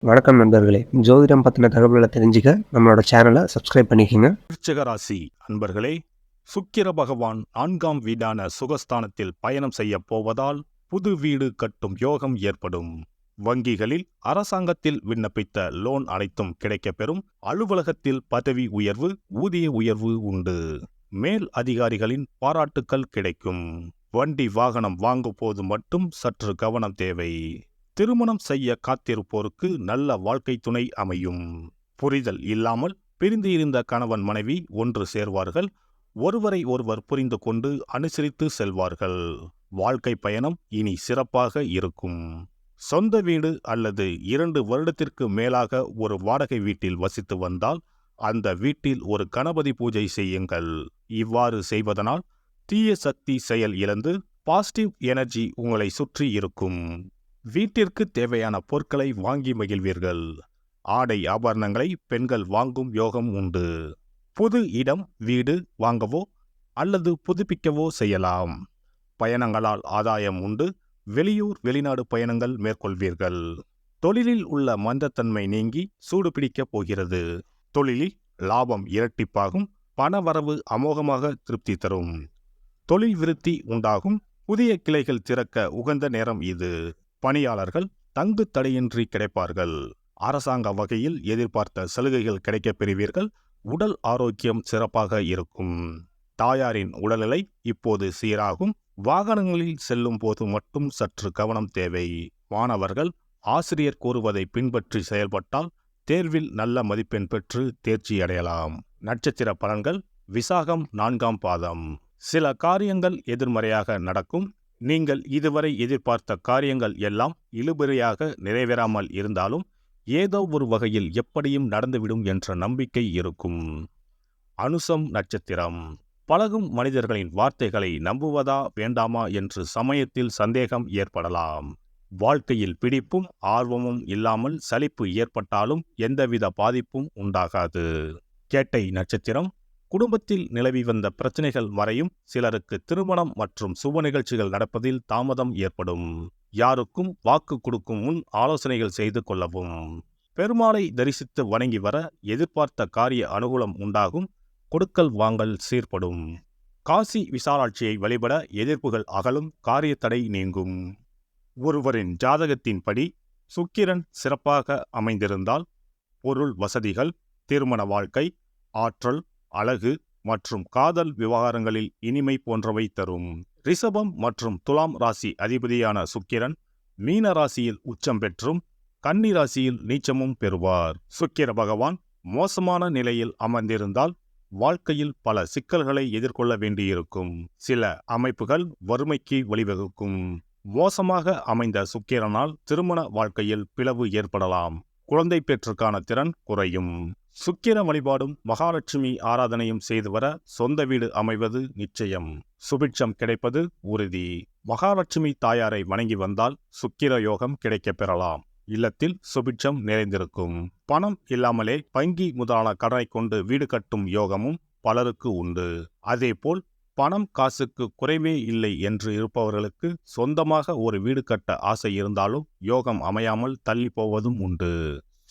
வணக்கம் நண்பர்களே. ஜோதிடம் பத்தின தகவல்கள தெரிஞ்சுக்க நம்மளோட சேனல சப்ஸ்கிரைப் பண்ணிக்கங்க. விருச்சிக ராசி அன்பர்களே, சுக்கிர பகவான் 4ஆம் வீடான சுகஸ்தானத்தில் பயணம் செய்ய போவதால் புது வீடு கட்டும் யோகம் ஏற்படும். வங்கிகளில் அரசாங்கத்தில் விண்ணப்பித்த லோன் அனைத்தும் கிடைக்கப்பெறும். அலுவலகத்தில் பதவி உயர்வு, ஊதிய உயர்வு உண்டு. மேல் அதிகாரிகளின் பாராட்டுக்கள் கிடைக்கும். வண்டி வாகனம் வாங்கும் போது மட்டும் சற்று கவனம் தேவை. திருமணம் செய்ய காத்திருப்போருக்கு நல்ல வாழ்க்கை துணை அமையும். புரிதல் இல்லாமல் பிரிந்து இருந்த கணவன் மனைவி ஒன்று சேர்வார்கள். ஒருவரை ஒருவர் புரிந்து கொண்டு அனுசரித்து செல்வார்கள். வாழ்க்கை பயணம் இனி சிறப்பாக இருக்கும். சொந்த வீடு அல்லது 2 வருடத்திற்கு மேலாக ஒரு வாடகை வீட்டில் வசித்து வந்தால் அந்த வீட்டில் ஒரு கணபதி பூஜை செய்யுங்கள். இவ்வாறு செய்வதனால் தீய சக்தி செயல் இழந்து பாசிட்டிவ் எனர்ஜி உங்களை சுற்றி இருக்கும். வீட்டிற்கு தேவையான பொருட்களை வாங்கி மகிழ்வீர்கள். ஆடை ஆபரணங்களை பெண்கள் வாங்கும் யோகம் உண்டு. புது இடம் வீடு வாங்கவோ அல்லது புதுப்பிக்கவோ செய்யலாம். பயணங்களால் ஆதாயம் உண்டு. வெளியூர் வெளிநாடு பயணங்கள் மேற்கொள்வீர்கள். தொழிலில் உள்ள மந்தத்தன்மை நீங்கி சூடு பிடிக்கப் போகிறது. தொழிலில் லாபம் இரட்டிப்பாகும். பணவரவு அமோகமாக திருப்தி தரும். தொழில் விருத்தி உண்டாகும். புதிய கிளைகள் திறக்க உகந்த நேரம் இது. பணியாளர்கள் தங்கு தடையின்றி கிடைப்பார்கள். அரசாங்க வகையில் எதிர்பார்த்த சலுகைகள் கிடைக்கப் பெறுவீர்கள். உடல் ஆரோக்கியம் சிறப்பாக இருக்கும். தாயாரின் உடல்நிலை இப்போது சீராகும். வாகனங்களில் செல்லும் போது மட்டும் சற்று கவனம் தேவை. மாணவர்கள் ஆசிரியர் கூறுவதை பின்பற்றி செயல்பட்டால் தேர்வில் நல்ல மதிப்பெண் பெற்று தேர்ச்சி அடையலாம். நட்சத்திர பலன்கள். விசாகம் 4ஆம் பாதம். சில காரியங்கள் எதிர்மறையாக நடக்கும். நீங்கள் இதுவரை எதிர்பார்த்த காரியங்கள் எல்லாம் இழுபறியாக நிறைவேறாமல் இருந்தாலும் ஏதோ ஒரு வகையில் எப்படியும் நடந்துவிடும் என்ற நம்பிக்கை இருக்கும். அனுசம் நட்சத்திரம். பழகும் மனிதர்களின் வார்த்தைகளை நம்புவதா வேண்டாமா என்று சமயத்தில் சந்தேகம் ஏற்படலாம். வாழ்க்கையில் பிடிப்பும் ஆர்வமும் இல்லாமல் சலிப்பு ஏற்பட்டாலும் எந்தவித பாதிப்பும் உண்டாகாது. கேட்டை நட்சத்திரம். குடும்பத்தில் நிலவி வந்த பிரச்சனைகள் மறையும். சிலருக்கு திருமணம் மற்றும் சுப நிகழ்ச்சிகள் நடப்பதில் தாமதம் ஏற்படும். யாருக்கும் வாக்கு கொடுக்கும் முன் ஆலோசனைகள் செய்து கொள்ளவும். பெருமாளை தரிசித்து வணங்கி வர எதிர்பார்த்த காரிய அனுகூலம் உண்டாகும். கொடுக்கல் வாங்கல் சீர்படும். காசி விசாலாட்சியை வழிபட எதிர்ப்புகள் அகலும். காரிய தடை நீங்கும். ஒருவரின் ஜாதகத்தின்படி சுக்கிரன் சிறப்பாக அமைந்திருந்தால் பொருள் வசதிகள், திருமண வாழ்க்கை, ஆற்றல், அழகு மற்றும் காதல் விவகாரங்களில் இனிமை போன்றவை தரும். ரிஷபம் மற்றும் துலாம் ராசி அதிபதியான சுக்கிரன் மீன ராசியில் உச்சம் பெற்றும் கன்னி ராசியில் நீச்சமும் பெறுவார். சுக்கிர பகவான் மோசமான நிலையில் அமர்ந்திருந்தால் வாழ்க்கையில் பல சிக்கல்களை எதிர்கொள்ள வேண்டியிருக்கும். சில அமைப்புகள் வறுமைக்கு வழிவகுக்கும். மோசமாக அமைந்த சுக்கிரனால் திருமண வாழ்க்கையில் பிளவு ஏற்படலாம். குழந்தை பெற்றுக்கான திறன் குறையும். சுக்கிர வழிபாடும் மகாலட்சுமி ஆராதனையும் செய்து வர சொந்த வீடு அமைவது நிச்சயம். சுபிட்சம் கிடைப்பது உறுதி. மகாலட்சுமி தாயாரை வணங்கி வந்தால் சுக்கிர யோகம் கிடைக்கப் பெறலாம். இல்லத்தில் சுபிட்சம் நிறைந்திருக்கும். பணம் இல்லாமலே வங்கி முதலான கடனை கொண்டு வீடு கட்டும் யோகமும் பலருக்கு உண்டு. அதேபோல் பணம் காசுக்கு குறைவே இல்லை என்று இருப்பவர்களுக்கு சொந்தமாக ஒரு வீடு கட்ட ஆசை இருந்தாலும் யோகம் அமையாமல் தள்ளி போவதும் உண்டு.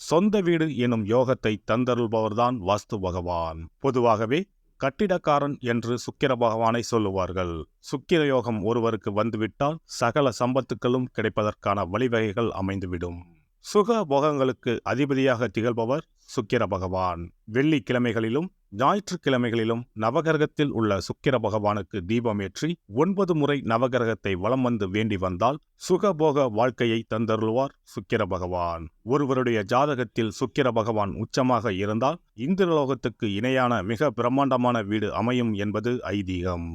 சொந்த வீடு எனும் யோகத்தை தந்தருள்பவர்தான் வாஸ்து பகவான். பொதுவாகவே கட்டிடக்காரன் என்று சுக்கிர பகவானை சொல்லுவார்கள். சுக்கிர யோகம் ஒருவருக்கு வந்துவிட்டால் சகல சம்பத்துக்களும் கிடைப்பதற்கான வழிவகைகள் அமைந்துவிடும். சுக போகங்களுக்கு அதிபதியாக திகழ்பவர் சுக்கிர பகவான். வெள்ளிக்கிழமைகளிலும் ஞாயிற்றுக்கிழமைகளிலும் நவகிரகத்தில் உள்ள சுக்கிர பகவானுக்கு தீபமேற்றி 9 முறை நவகிரகத்தை வலம் வந்து வேண்டி வந்தால் சுகபோக வாழ்க்கையை தந்தருள்வார் சுக்கிர பகவான். ஒருவருடைய ஜாதகத்தில் சுக்கிர பகவான் உச்சமாக இருந்தால் இந்திரலோகத்துக்கு இணையான மிக பிரம்மாண்டமான வீடு அமையும் என்பது ஐதீகம்.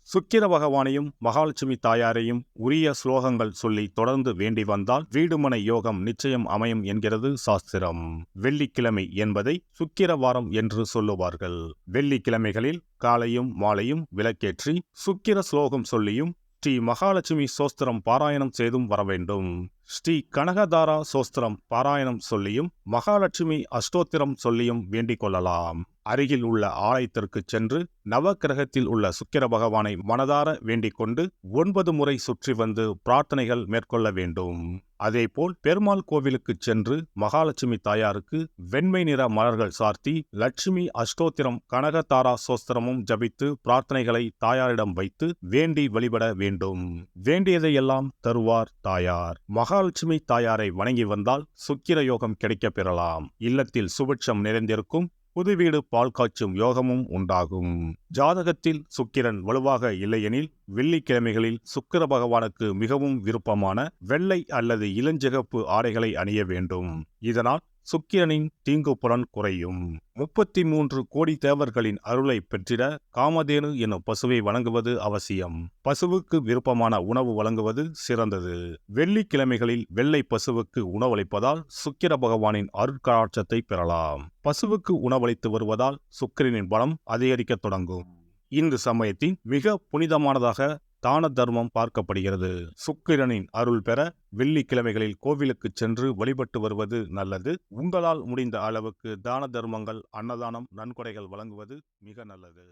சுக்கிர பகவானையும் மகாலட்சுமி தாயாரையும் உரிய ஸ்லோகங்கள் சொல்லி தொடர்ந்து வேண்டி வந்தால் வீடுமனை யோகம் நிச்சயம் அமையும் என்கிறது சாஸ்திரம். வெள்ளிக்கிழமை என்பதை சுக்கிர வாரம் என்று சொல்லுவார்கள். வெள்ளிக்கிழமைகளில் காலையும் மாலையும் விளக்கேற்றி சுக்கிர ஸ்லோகம் சொல்லியும் ஸ்ரீ மகாலட்சுமி சோஸ்திரம் பாராயணம் செய்தும் வரவேண்டும். ஸ்ரீ கனகதாரா சோஸ்திரம் பாராயணம் சொல்லியும் மகாலட்சுமி அஷ்டோத்திரம் சொல்லியும் வேண்டிக் கொள்ளலாம். அருகில் உள்ள ஆலயத்திற்கு சென்று நவக்கிரகத்தில் உள்ள சுக்கிர பகவானை மனதார வேண்டிக் கொண்டு 9 முறை சுற்றி வந்து பிரார்த்தனைகள் மேற்கொள்ள வேண்டும். அதேபோல் பெருமாள் கோவிலுக்கு சென்று மகாலட்சுமி தாயாருக்கு வெண்மை நிற மலர்கள் சார்த்தி லட்சுமி அஷ்டோத்திரம் கனகதாரா சோஸ்திரமும் ஜபித்து பிரார்த்தனைகளை தாயாரிடம் வைத்து வேண்டி வழிபட வேண்டும். வேண்டியதையெல்லாம் தருவார் தாயார். மகாலட்சுமி தாயாரை வணங்கி வந்தால் சுக்கிர யோகம் கிடைக்கப் பெறலாம். இல்லத்தில் சுபிட்சம் நிறைந்திருக்கும். புது வீடு பால் காய்ச்சும் யோகமும் உண்டாகும். ஜாதகத்தில் சுக்கிரன் வலுவாக இல்லையெனில் வெள்ளிக்கிழமைகளில் சுக்கிர பகவானுக்கு மிகவும் விருப்பமான வெள்ளை அல்லது இளஞ்சிகப்பு ஆடைகளை அணிய வேண்டும். இதனால் சுக்கிரனின் தீங்கு புலன் குறையும். 33 கோடி தேவர்களின் அருளை பெற்றிட காமதேனு எனும் பசுவை வணங்குவது அவசியம். பசுவுக்கு விருப்பமான உணவு வழங்குவது சிறந்தது. வெள்ளிக்கிழமைகளில் வெள்ளை பசுவுக்கு உணவளிப்பதால் சுக்கிர பகவானின் அருட்கடாட்சத்தை பெறலாம். பசுவுக்கு உணவளித்து வருவதால் சுக்கிரனின் பலம் அதிகரிக்கத் தொடங்கும். இந்த சமயத்தின் மிக புனிதமானதாக தான தர்மம் பார்க்கப்படுகிறது. சுக்கிரனின் அருள் பெற வெள்ளிக்கிழமைகளில் கோவிலுக்கு சென்று வழிபட்டு வருவது நல்லது. உங்களால் முடிந்த அளவுக்கு தான தர்மங்கள், அன்னதானம், நன்கொடைகள் வழங்குவது மிக நல்லது.